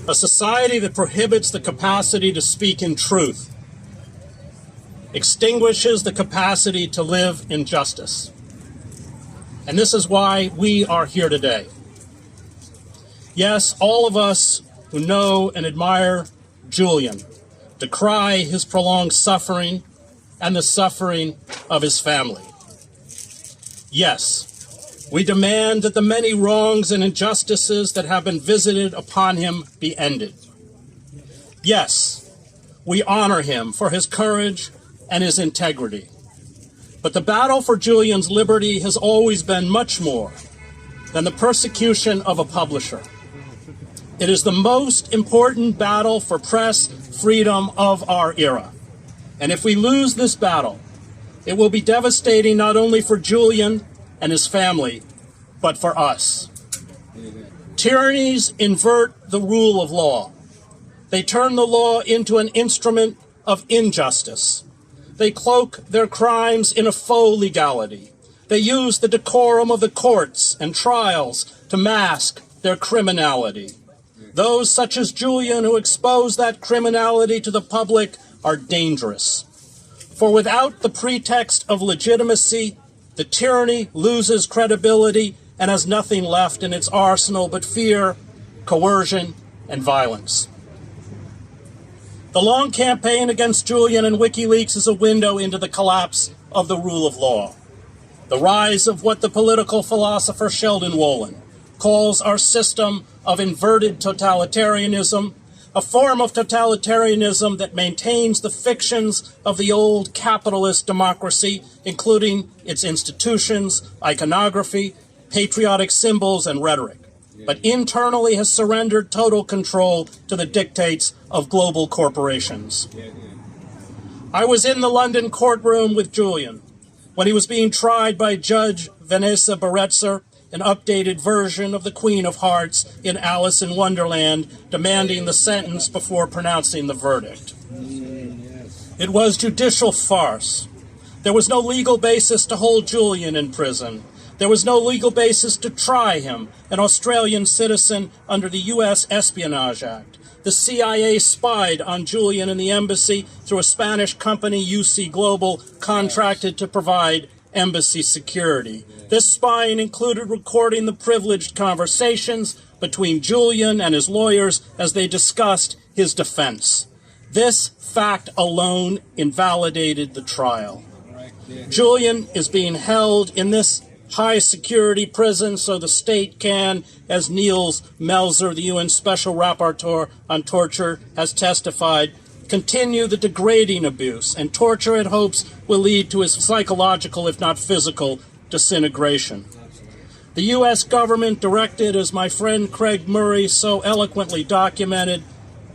a society that prohibits the capacity to speak in truth, extinguishes the capacity to live in justice. And this is why we are here today. Yes, all of us who know and admire Julian decry his prolonged suffering and the suffering of his family. Yes, we demand that the many wrongs and injustices that have been visited upon him be ended. Yes, we honor him for his courage and his integrity. But the battle for Julian's liberty has always been much more than the persecution of a publisher. It is the most important battle for press freedom of our era. And if we lose this battle, it will be devastating not only for Julian and his family, but for us. Tyrannies invert the rule of law. They turn the law into an instrument of injustice. They cloak their crimes in a faux legality. They use the decorum of the courts and trials to mask their criminality. Those such as Julian who expose that criminality to the public are dangerous. For without the pretext of legitimacy, the tyranny loses credibility and has nothing left in its arsenal but fear, coercion, and violence. The long campaign against Julian and WikiLeaks is a window into the collapse of the rule of law. The rise of what the political philosopher Sheldon Wolin calls our system of inverted totalitarianism, a form of totalitarianism that maintains the fictions of the old capitalist democracy, including its institutions, iconography, patriotic symbols, and rhetoric, but internally has surrendered total control to the dictates of global corporations. I was in the London courtroom with Julian when he was being tried by Judge Vanessa Baretzer, an updated version of the Queen of Hearts in Alice in Wonderland, demanding the sentence before pronouncing the verdict. It was judicial farce. There was no legal basis to hold Julian in prison. There was no legal basis to try him, an Australian citizen under the U.S. Espionage Act. The CIA spied on Julian in the embassy through a Spanish company, UC Global, contracted to provide embassy security. This spying included recording the privileged conversations between Julian and his lawyers as they discussed his defense. This fact alone invalidated the trial. Julian is being held in this high-security prison so the state can, as Niels Melzer, the UN Special Rapporteur on Torture, has testified, continue the degrading abuse, and torture it hopes will lead to his psychological, if not physical, disintegration. The U.S. government directed, as my friend Craig Murray so eloquently documented,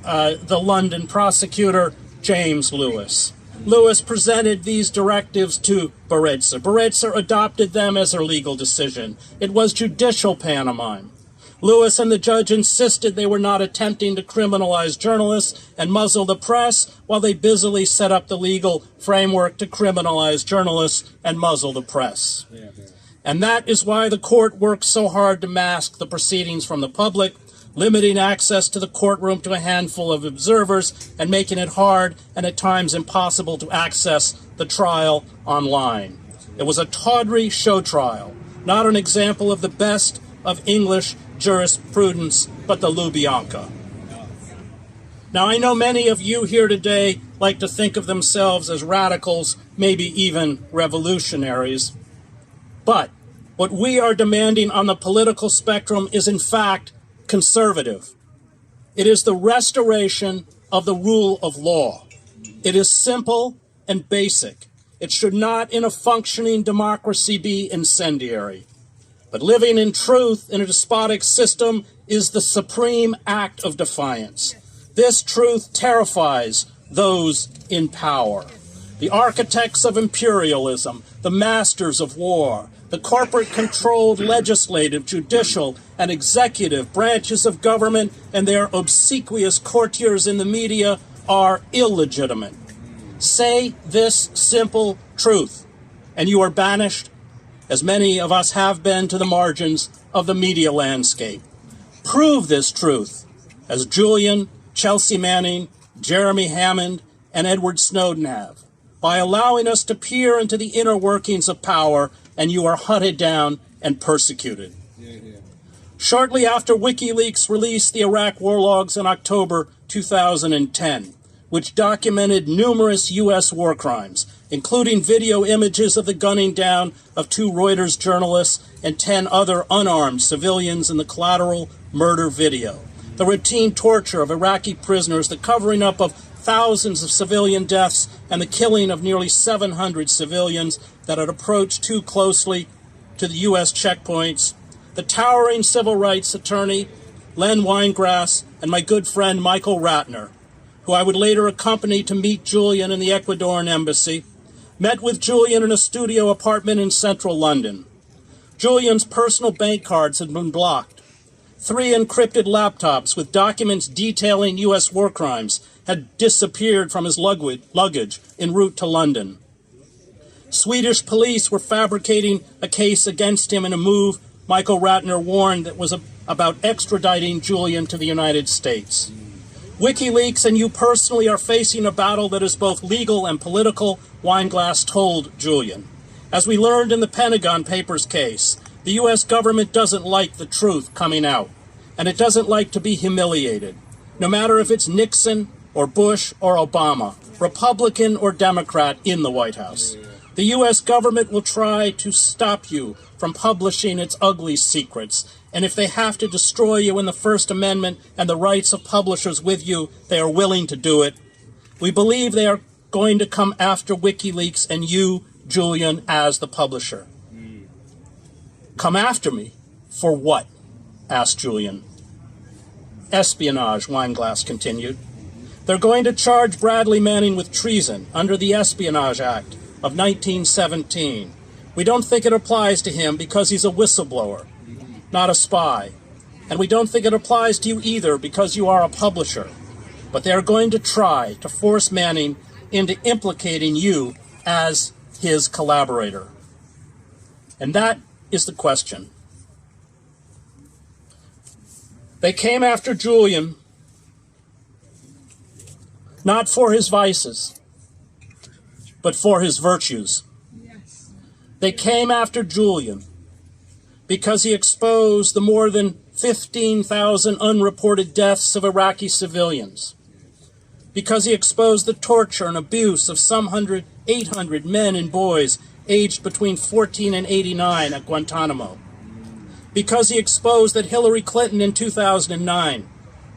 the London prosecutor, James Lewis. Lewis presented these directives to Baretzer. Baretzer adopted them as her legal decision. It was judicial pantomime. Lewis and the judge insisted they were not attempting to criminalize journalists and muzzle the press while they busily set up the legal framework to criminalize journalists and muzzle the press. And that is why the court worked so hard to mask the proceedings from the public, limiting access to the courtroom to a handful of observers and making it hard and at times impossible to access the trial online. It was a tawdry show trial, not an example of the best of English jurisprudence, but the Lubyanka. Now, I know many of you here today like to think of themselves as radicals, maybe even revolutionaries. But what we are demanding on the political spectrum is, in fact, conservative. It is the restoration of the rule of law. It is simple and basic. It should not, in a functioning democracy, be incendiary. But living in truth in a despotic system is the supreme act of defiance. This truth terrifies those in power. The architects of imperialism, the masters of war, the corporate-controlled legislative, judicial, and executive branches of government and their obsequious courtiers in the media are illegitimate. Say this simple truth, and you are banished, as many of us have been, to the margins of the media landscape. Prove this truth, as Julian, Chelsea Manning, Jeremy Hammond, and Edward Snowden have, by allowing us to peer into the inner workings of power, and you are hunted down and persecuted. Shortly after WikiLeaks released the Iraq war logs in October 2010, which documented numerous U.S. war crimes, including video images of the gunning down of 2 Reuters journalists and 10 other unarmed civilians in the collateral murder video, the routine torture of Iraqi prisoners, the covering up of thousands of civilian deaths, and the killing of nearly 700 civilians that had approached too closely to the U.S. checkpoints, the towering civil rights attorney, Len Winegrass, and my good friend Michael Ratner, who I would later accompany to meet Julian in the Ecuadorian embassy, met with Julian in a studio apartment in central London. Julian's personal bank cards had been blocked. 3 encrypted laptops with documents detailing U.S. war crimes had disappeared from his luggage en route to London. Swedish police were fabricating a case against him in a move Michael Ratner warned that was about extraditing Julian to the United States. WikiLeaks and you personally are facing a battle that is both legal and political, Weinglass told Julian. As we learned in the Pentagon Papers case, the U.S. government doesn't like the truth coming out, and it doesn't like to be humiliated, no matter if it's Nixon or Bush or Obama, Republican or Democrat in the White House. The U.S. government will try to stop you from publishing its ugly secrets, and if they have to destroy you in the First Amendment and the rights of publishers with you, they are willing to do it. We believe they are going to come after WikiLeaks and you, Julian, as the publisher. Come after me? For what? Asked Julian. Espionage, Weinglass continued. They're going to charge Bradley Manning with treason under the Espionage Act of 1917. We don't think it applies to him because he's a whistleblower, not a spy. And we don't think it applies to you either because you are a publisher. But they are going to try to force Manning into implicating you as his collaborator. And that is the question. They came after Julian not for his vices, but for his virtues. They came after Julian because he exposed the more than 15,000 unreported deaths of Iraqi civilians, because he exposed the torture and abuse of some 800 men and boys aged between 14 and 89 at Guantanamo, because he exposed that Hillary Clinton in 2009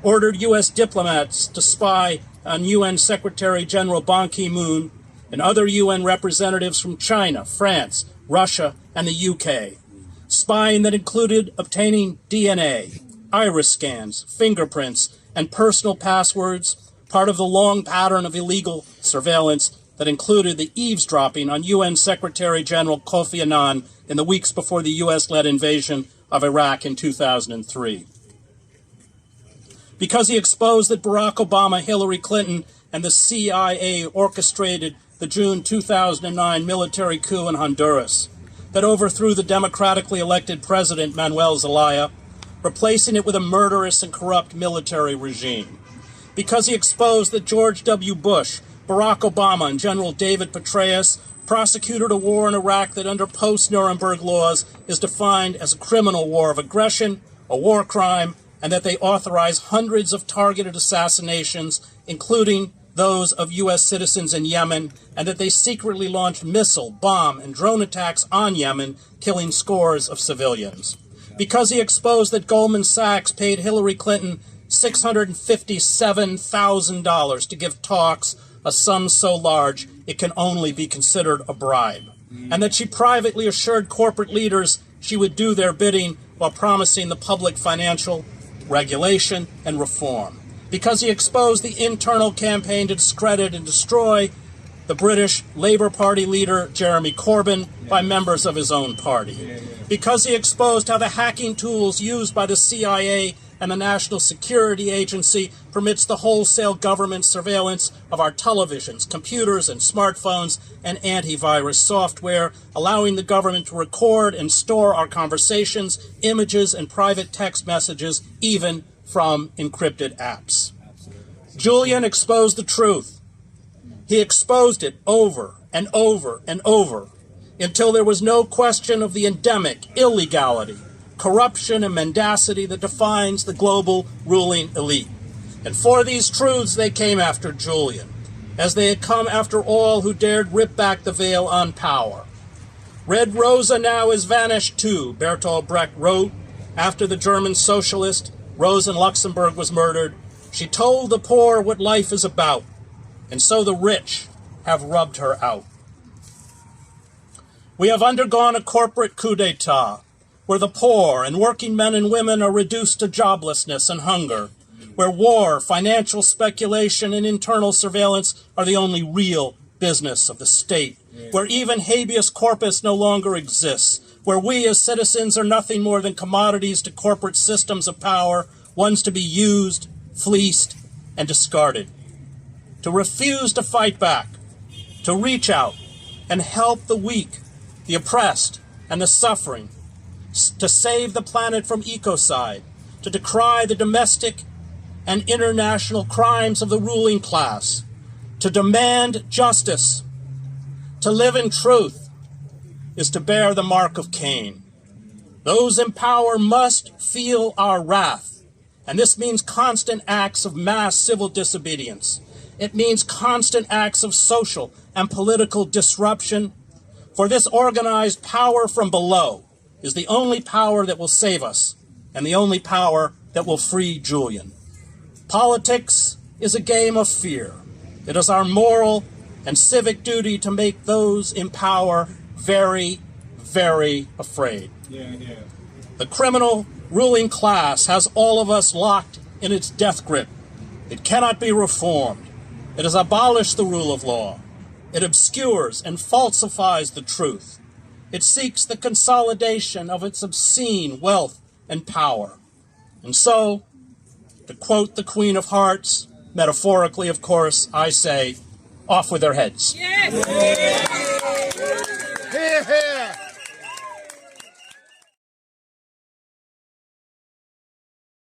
ordered U.S. diplomats to spy on UN Secretary General Ban Ki-moon and other UN representatives from China, France, Russia, and the UK. Spying that included obtaining DNA, iris scans, fingerprints, and personal passwords, part of the long pattern of illegal surveillance that included the eavesdropping on UN Secretary General Kofi Annan in the weeks before the U.S.-led invasion of Iraq in 2003. Because he exposed that Barack Obama, Hillary Clinton, and the CIA orchestrated the June 2009 military coup in Honduras that overthrew the democratically elected president Manuel Zelaya, replacing it with a murderous and corrupt military regime. Because he exposed that George W. Bush, Barack Obama, and General David Petraeus prosecuted a war in Iraq that under post-Nuremberg laws is defined as a criminal war of aggression, a war crime, and that they authorized hundreds of targeted assassinations, including those of U.S. citizens in Yemen, and that they secretly launched missile, bomb, and drone attacks on Yemen, killing scores of civilians. Because he exposed that Goldman Sachs paid Hillary Clinton $657,000 to give talks, a sum so large it can only be considered a bribe, and that she privately assured corporate leaders she would do their bidding while promising the public financial regulation and reform. Because he exposed the internal campaign to discredit and destroy the British Labour Party leader Jeremy Corbyn by members of his own party. Because he exposed how the hacking tools used by the CIA and the National Security Agency permits the wholesale government surveillance of our televisions, computers, and smartphones, and antivirus software, allowing the government to record and store our conversations, images, and private text messages, even from encrypted apps. Julian exposed the truth. He exposed it over and over and over until there was no question of the endemic illegality, corruption, and mendacity that defines the global ruling elite. And for these truths, they came after Julian, as they had come after all who dared rip back the veil on power. Red Rosa now is vanished too, Bertolt Brecht wrote after the German socialist Rosa Luxemburg was murdered. She told the poor what life is about, and so the rich have rubbed her out. We have undergone a corporate coup d'etat, where the poor and working men and women are reduced to joblessness and hunger, where war, financial speculation, and internal surveillance are the only real business of the state, where even habeas corpus no longer exists, where we as citizens are nothing more than commodities to corporate systems of power, ones to be used, fleeced, and discarded. To refuse to fight back, to reach out and help the weak, the oppressed, and the suffering, to save the planet from ecocide, to decry the domestic and international crimes of the ruling class, to demand justice, to live in truth, is to bear the mark of Cain. Those in power must feel our wrath, and this means constant acts of mass civil disobedience. It means constant acts of social and political disruption, for this organized power from below is the only power that will save us and the only power that will free Julian. Politics is a game of fear. It is our moral and civic duty to make those in power very, very afraid. The criminal ruling class has all of us locked in its death grip. It cannot be reformed. It has abolished the rule of law. It obscures and falsifies the truth. It seeks the consolidation of its obscene wealth and power. And so, to quote the Queen of Hearts, metaphorically, of course, I say, off with their heads. Yes. Hear, hear.